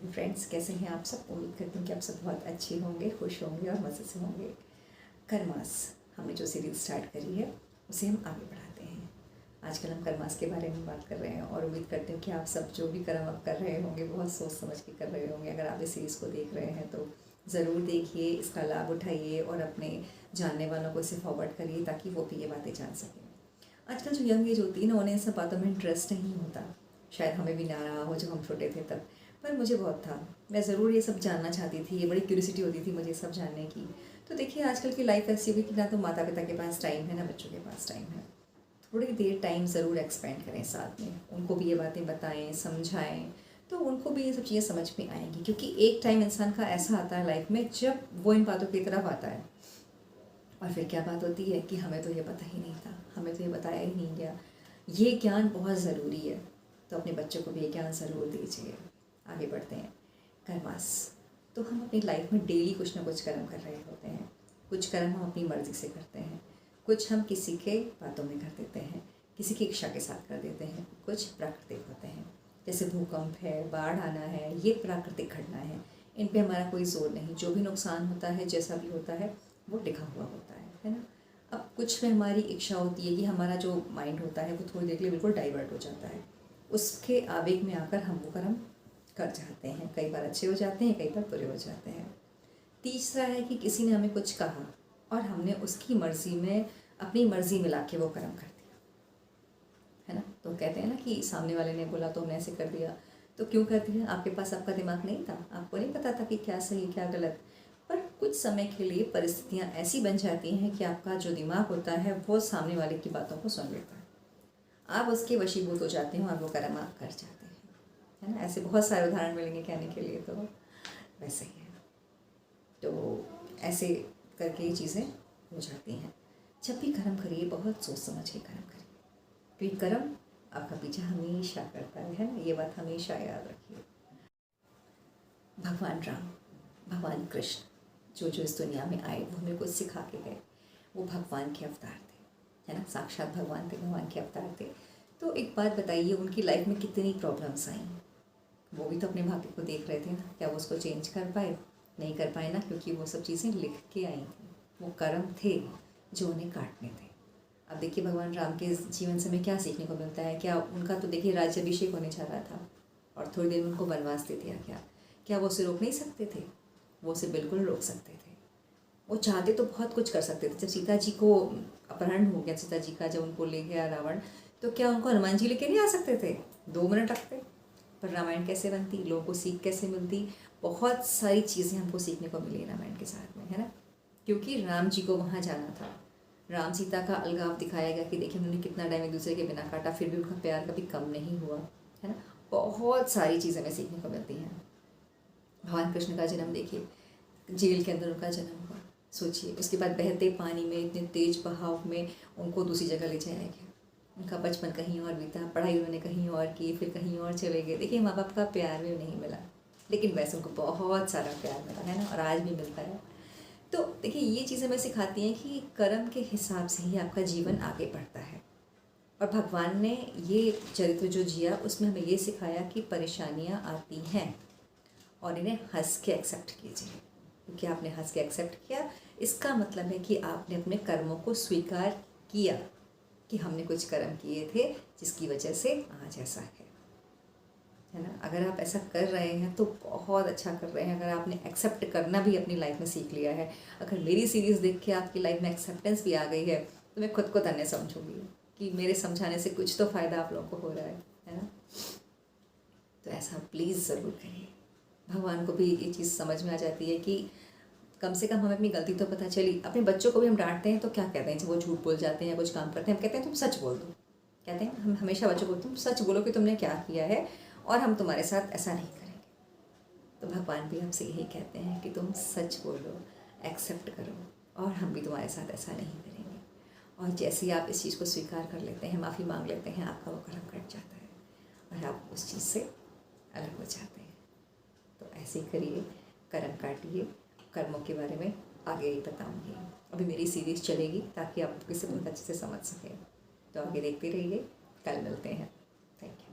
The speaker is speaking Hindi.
फ्रेंड्स, कैसे हैं आप सब। उम्मीद करती हूँ कि आप सब बहुत अच्छे होंगे, खुश होंगे और मज़े से होंगे। कर्मास हमने जो सीरीज़ स्टार्ट करी है उसे हम आगे बढ़ाते हैं। आजकल हम कर्मास के बारे में बात कर रहे हैं और उम्मीद करते हैं कि आप सब जो भी कर्म आप कर रहे होंगे बहुत सोच समझ के कर रहे होंगे। अगर आप इस सीरीज़ को देख रहे हैं तो ज़रूर देखिए, इसका लाभ उठाइए और अपने जानने वालों को इसे फॉरवर्ड करिए ताकि वो भी ये बातें जान सकें। आजकल जो यंग एज होती है ना, उन्हें इन सब बातों में इंटरेस्ट नहीं होता। शायद हमें भी ना रहा हो जब हम छोटे थे तब, पर मुझे बहुत था। मैं ज़रूर ये सब जानना चाहती थी, ये बड़ी क्यूरियोसिटी होती थी मुझे सब जानने की। तो देखिए, आजकल की लाइफ ऐसी होगी कि ना तो माता पिता के पास टाइम है ना बच्चों के पास टाइम है। थोड़ी देर टाइम ज़रूर एक्सपेंड करें साथ में, उनको भी ये बातें बताएं, समझाएं, तो उनको भी ये सब चीज़ें समझ में आएंगी। क्योंकि एक टाइम इंसान का ऐसा आता है लाइफ में जब वो इन बातों की तरफ आता है और फिर क्या बात होती है कि हमें तो ये पता ही नहीं था, हमें तो ये बताया ही नहीं गया। ये ज्ञान बहुत ज़रूरी है, तो अपने बच्चों को भी ये ज्ञान ज़रूर दीजिए। आगे बढ़ते हैं। कर्मास तो हम अपनी लाइफ में डेली कुछ ना कुछ कर्म कर रहे होते हैं। कुछ कर्म हम अपनी मर्ज़ी से करते हैं, कुछ हम किसी के बातों में कर देते हैं, किसी की इच्छा के साथ कर देते हैं। कुछ प्राकृतिक होते हैं, जैसे भूकंप है, बाढ़ आना है, ये प्राकृतिक घटना है। इन पे हमारा कोई जोर नहीं। जो भी नुकसान होता है, जैसा भी होता है, वो लिखा हुआ होता है ना। अब कुछ में हमारी इच्छा होती है कि हमारा जो माइंड होता है वो थोड़ी देर के लिए बिल्कुल डाइवर्ट हो जाता है, उसके आवेग में आकर हम वो कर्म कर जाते हैं। कई बार अच्छे हो जाते हैं, कई बार बुरे हो जाते हैं। तीसरा है कि किसी ने हमें कुछ कहा और हमने उसकी मर्ज़ी में अपनी मर्ज़ी मिला के वो कर्म कर दिया, है ना। तो कहते हैं ना कि सामने वाले ने बोला तो हमने ऐसे कर दिया। तो क्यों कर दिया? आपके पास आपका दिमाग नहीं था, आपको नहीं पता था कि क्या सही क्या गलत। पर कुछ समय के लिए परिस्थितियाँ ऐसी बन जाती हैं कि आपका जो दिमाग होता है वो सामने वाले की बातों को सुन लेता है, आप उसके वशीभूत हो जाते हैं और वो कर्म आप कर जाते हैं, है ना। ऐसे बहुत सारे उदाहरण मिलेंगे कहने के लिए, तो वैसे ही है। तो ऐसे करके ये चीज़ें हो जाती हैं। जब भी कर्म करिए बहुत सोच समझ के कर्म करिए, क्योंकि कर्म आपका पीछा हमेशा करता है ना। ये बात हमेशा याद रखिए। भगवान राम, भगवान कृष्ण जो इस दुनिया में आए वो हमें कुछ सिखा के गए। वो भगवान के अवतार थे, है ना, साक्षात भगवान थे, भगवान के अवतार थे। तो एक बात बताइए, उनकी लाइफ में कितनी प्रॉब्लम्स आई। वो भी तो अपने भाग्य को देख रहे थे ना। क्या वो उसको चेंज कर पाए? नहीं कर पाए ना, क्योंकि वो सब चीज़ें लिख के आई थी। वो कर्म थे जो उन्हें काटने थे। अब देखिए, भगवान राम के जीवन से हमें क्या सीखने को मिलता है। क्या उनका तो देखिए राज्याभिषेक होने जा रहा था और थोड़ी देर में उनको वनवास दे दिया गया। क्या वो उसे रोक नहीं सकते थे? वो उसे बिल्कुल रोक सकते थे। वो चाहते तो बहुत कुछ कर सकते थे। जब सीता जी को अपहरण हो गया, सीता जी का जब उनको ले गया रावण, तो क्या उनको हनुमान जी लेके नहीं आ सकते थे? 2 मिनट लगते। पर रामायण कैसे बनती, लोगों को सीख कैसे मिलती। बहुत सारी चीज़ें हमको सीखने को मिली रामायण के साथ में, है ना। क्योंकि राम जी को वहाँ जाना था। राम सीता का अलगाव दिखाया गया कि देखिए उन्होंने कितना टाइम एक दूसरे के बिना काटा, फिर भी उनका प्यार कभी कम नहीं हुआ, है ना। बहुत सारी चीज़ें हमें सीखने को मिलती हैं। भगवान कृष्ण का जन्म देखिए, जेल के अंदर उनका जन्म हुआ। सोचिए, उसके बाद बहते पानी में इतने तेज बहाव में उनको दूसरी जगह ले जाया गया। उनका बचपन कहीं और बीता, पढ़ाई उन्होंने कहीं और की, फिर कहीं और चले गए। देखिए, माँ बाप का प्यार भी नहीं मिला, लेकिन वैसे उनको बहुत सारा प्यार मिला, है ना, और आज भी मिलता है। तो देखिए, ये चीज़ें हमें सिखाती हैं कि कर्म के हिसाब से ही आपका जीवन आगे बढ़ता है। और भगवान ने ये चरित्र जो जिया उसमें हमें ये सिखाया कि परेशानियाँ आती हैं और इन्हें हंस के एक्सेप्ट कीजिए। क्योंकि आपने हंस के एक्सेप्ट किया, इसका मतलब है कि आपने अपने कर्मों को स्वीकार किया कि हमने कुछ कर्म किए थे जिसकी वजह से आज ऐसा है ना। अगर आप ऐसा कर रहे हैं तो बहुत अच्छा कर रहे हैं। अगर आपने एक्सेप्ट करना भी अपनी लाइफ में सीख लिया है, अगर मेरी सीरीज़ देख के आपकी लाइफ में एक्सेप्टेंस भी आ गई है, तो मैं खुद को धन्य समझूंगी कि मेरे समझाने से कुछ तो फ़ायदा आप लोगों को हो रहा है ना। तो ऐसा प्लीज़ ज़रूर करिए। भगवान को भी ये चीज़ समझ में आ जाती है कि कम से कम हमें अपनी गलती तो पता चली। अपने बच्चों को भी हम डांटते हैं तो क्या कहते हैं, जब वो झूठ बोल जाते हैं, कुछ काम करते हैं, हम कहते हैं तुम सच बोल दो। कहते हैं हम हमेशा बच्चों को, तुम सच बोलो कि तुमने क्या किया है और हम तुम्हारे साथ ऐसा नहीं करेंगे। तो भगवान भी हमसे यही कहते हैं कि तुम सच बोलो, एक्सेप्ट करो, और हम भी तुम्हारे साथ ऐसा नहीं करेंगे। और जैसे ही आप इस चीज़ को स्वीकार कर लेते हैं, माफ़ी मांग लेते हैं, आपका वो कर्म कट जाता है और आप उस चीज़ से अलग हो जाते हैं। तो ऐसे ही करिए, कर्म काटिए। कर्मों के बारे में आगे ही बताऊंगी। अभी मेरी सीरीज़ चलेगी ताकि आप इसे बहुत अच्छे से समझ सकें। तो आगे देखते रहिए। कल मिलते हैं। Thank you.